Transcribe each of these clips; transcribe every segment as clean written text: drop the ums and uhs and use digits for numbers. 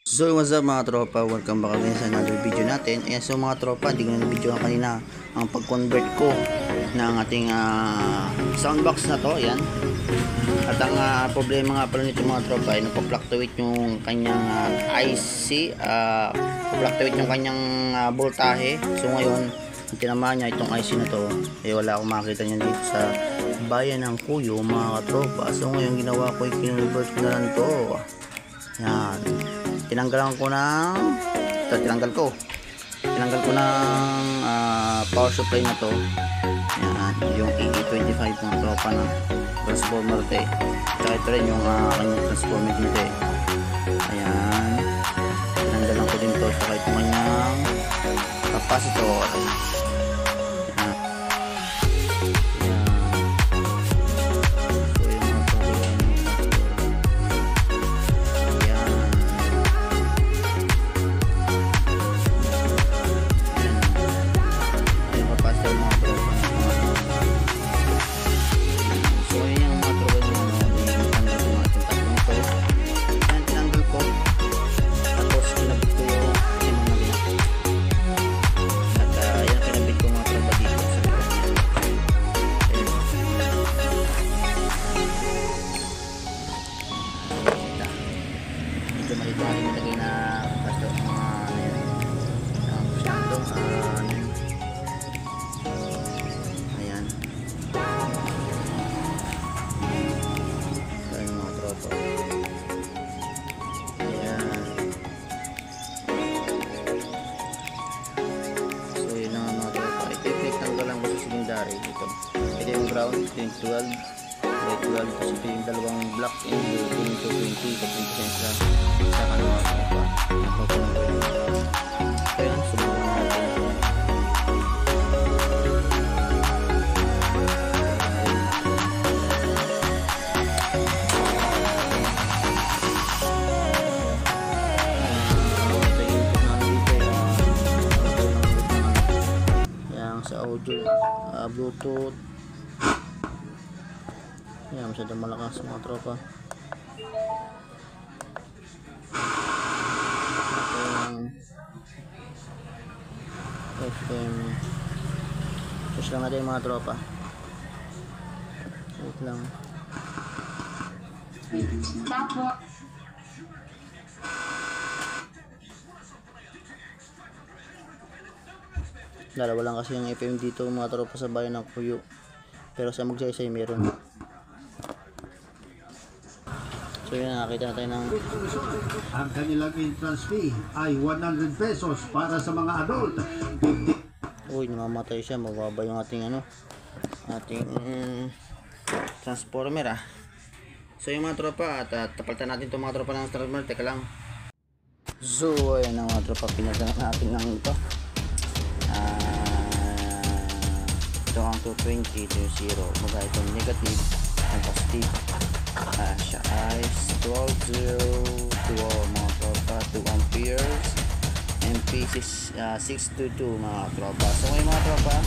So what's up mga tropa, welcome back again sa another video natin. Ayan, so mga tropa, hindi ko na video kanina ang pag-convert ko ng ating soundbox na to. Ayan. At ang problema nga pala nito mga tropa ay nagpa-fluctuate yung kanyang IC, fluctuate yung kanyang voltahe. So ngayon, tinamaan niya itong IC na to, eh wala akong makita niya dito sa bayan ng Kuyo mga tropa. So ngayon ginawa ko, i-convert ko na lang to. Yan, tinanggal ko ng power supply na to. Yan, yung EE25 mga tropa ng transformer to eh. Tsaka ito rin yung kanyang transformer dito eh. Ayan, tinanggalan ko din to. Tsaka ito kanyang capacitor. Ito yung ground, ito yung 12, tapos ito yung dalawang block in yung 220 kapag sa kanwa pa kaya subukan natin. Sa audio, bluetooth. Ayan, masyadong malakas mga tropa. FM. Push lang natin mga tropa. Wait lang. Dalawa lang kasi yung FM dito mga tropa sa bayan ng Kuyo, pero sa magsaysay meron. So yun, nakakita na tayo ng ang kanilang entrance fee ay 100 pesos para sa mga adult. Uy, namamatay siya, mababa yung ating ating transformer So yung mga tropa, at tapalitan natin itong mga tropa ng transformer. Teka lang. So ayan ang mga tropa, pinagdanak natin ng ito. Ito ang 220, ito yung 0, baga itong negative and positive. Siya ay 12.0 mga tropa, 2 amperes, MP 622 mga tropa. So ngayon mga tropa,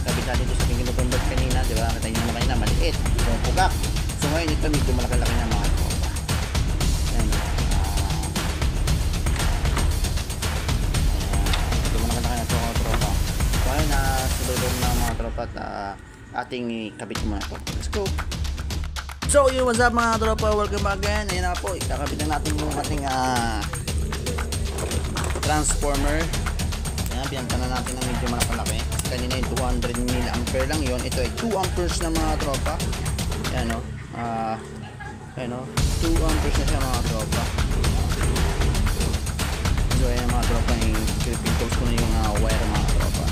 kabit natin ito sa ating kinukonvert kanina, diba? Kita nyo naman kanina, maliit, ito ang pugak. So ngayon ito medyo malaki-laki na mga tropa. Ayan, ito malaki-laki na ito mga tropa. So ngayon sululong na mga tropa at ating ikabit muna ito. Let's go! So yun, what's up mga tropa, welcome back again. Ayan na po, ikakabit na natin yung ating transformer. Ayan, binanta na natin ng medyo malaki. Kanina yung 200 mA lang yun. Ito ay 2 amperes na mga tropa. Ayan o, ayan o, 2 amperes na siya mga tropa. So ayan mga tropa, pinipintos ko na yung wire mga tropa.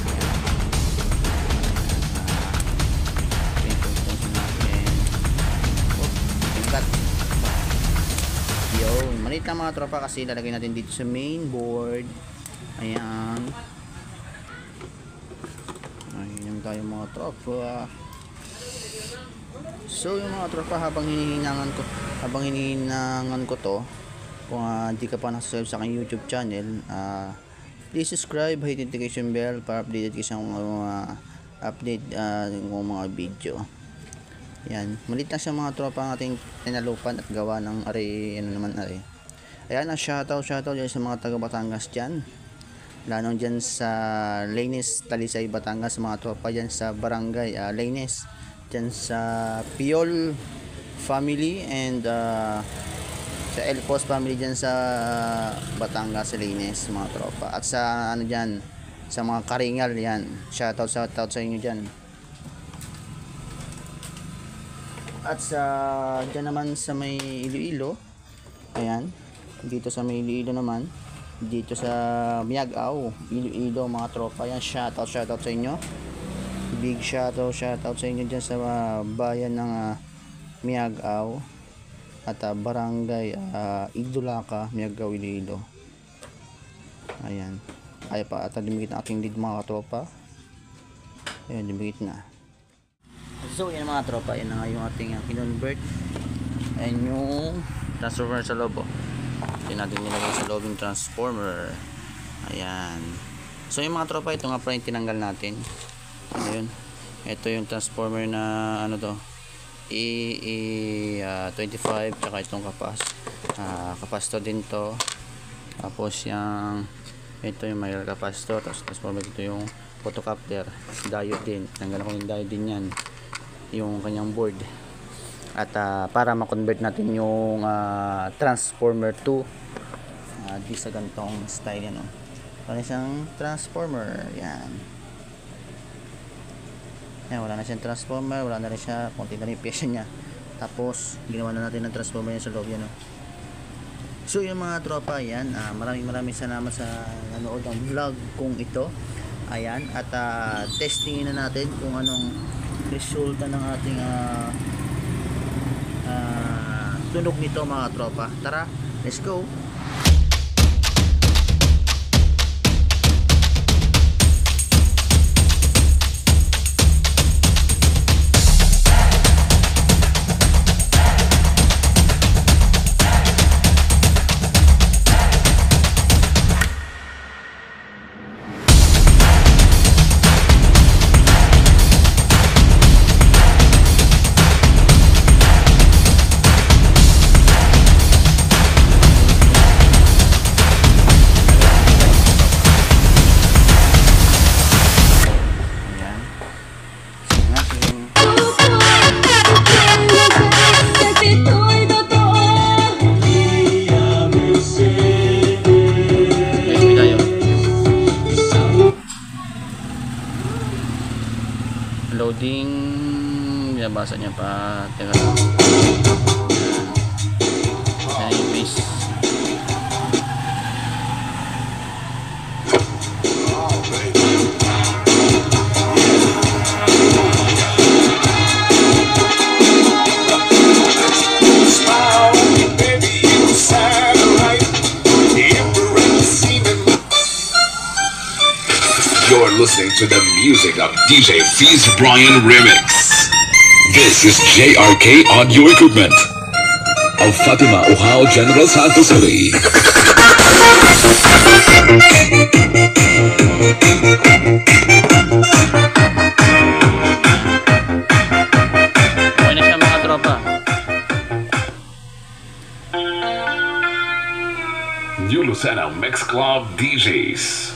Yun, maliit lang mga tropa kasi lalagay natin dito sa main board. Ayan. Ayan tayo mga tropa. So yung mga tropa, habang hinihinangan ko to, kung hindi ka pa nakasubscribe sa aking YouTube channel, please subscribe, hit notification bell para updated ka sa mga update ng mga video. Yan, maliit na siya mga tropa ang ating tinalupan at gawa ng are, ano naman are, Ayan, shoutout dyan sa mga taga Batangas dyan. Lalo dyan sa Laines, Talisay, Batangas, mga tropa dyan sa Barangay Laines. Dyan sa Piol family and sa Elpos family dyan sa Batangas, Laines, mga tropa. At sa ano dyan, sa mga Karingal yan. Shoutout sa inyo dyan. At sa dyan naman sa may Iloilo, ayan, dito sa may Iloilo naman, dito sa Miagao, Iloilo, mga tropa yan. Shoutout sa inyo. Big shoutout sa inyo dyan sa bayan ng Miagao at Barangay Igdulaka, Miagao, Iloilo. Ayan, ay pa at dumikit na aking lead, mga tropa. Ayan, dumikit na. So yan mga tropa, yan na nga yung ating kinonvert. Ayan yung transformer sa loob. Yan natin nilagay sa loob yung transformer. Ayan. So yung mga tropa, ito nga pa yung tinanggal natin. Ayun. Ito yung transformer na ano to, E25, tsaka itong capacitor din to. Tapos yung ito yung may capacitor, tapos transformer, ito yung photocoupler, diode din. Tanggal ko yung diode din yan, yung kanyang board. At para ma-convert natin yung transformer to di sa gantong style yan, wala siyang transformer. Yan, wala na siyang transformer, wala na rin siya, konti na rin yung pyesa niya. Tapos ginawa na natin ng transformer yan sa loob yan. So yung mga tropa, yan, maraming salamat sa nanood ng vlog kong ito. Ayan, at testingin na natin kung anong resulta ng ating tunog nito, mga tropa. Tara, let's go. Loading, binabasa niya pa. Teka lang. Yan yung base. You're listening to the music of DJ Fizz Brian Remix. This is JRK Audio Equipment of Fatima Ujao General Santos City. Okay na siya, mga tropa. New Lucena Mix Club DJs.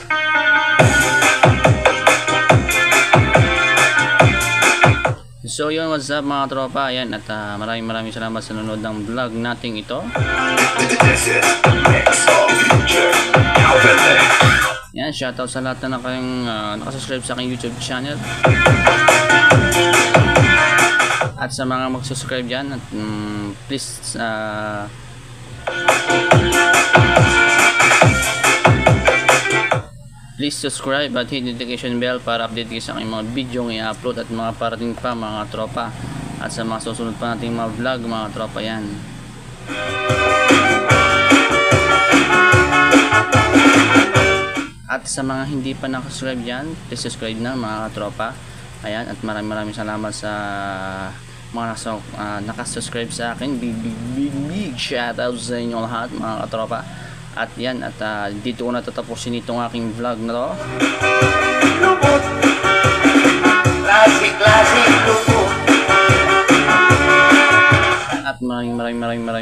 So yun, what's up mga tropa. Ayan, at maraming salamat sa nanonood ng vlog nating ito. Yan, shoutout sa lahat na nakasubscribe sa aking YouTube channel. At sa mga magsusubscribe dyan, please please subscribe at hit notification bell para update kayo sa aking mga video ng i-upload at mga parating pa, mga tropa. At sa mga susunod pa nating mga vlog, mga tropa, yan. At sa mga hindi pa nakasubscribe dyan, please subscribe na, mga tropa. Ayan, at maraming salamat sa mga nakasubscribe sa akin. Big shoutout sa inyo lahat, mga tropa. At yan, at dito ko natatapusin itong aking vlog na to. Lubot, classic lubot. At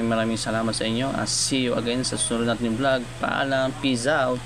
maraming salamat sa inyo. See you again sa susunod natin vlog. Paalam, peace out.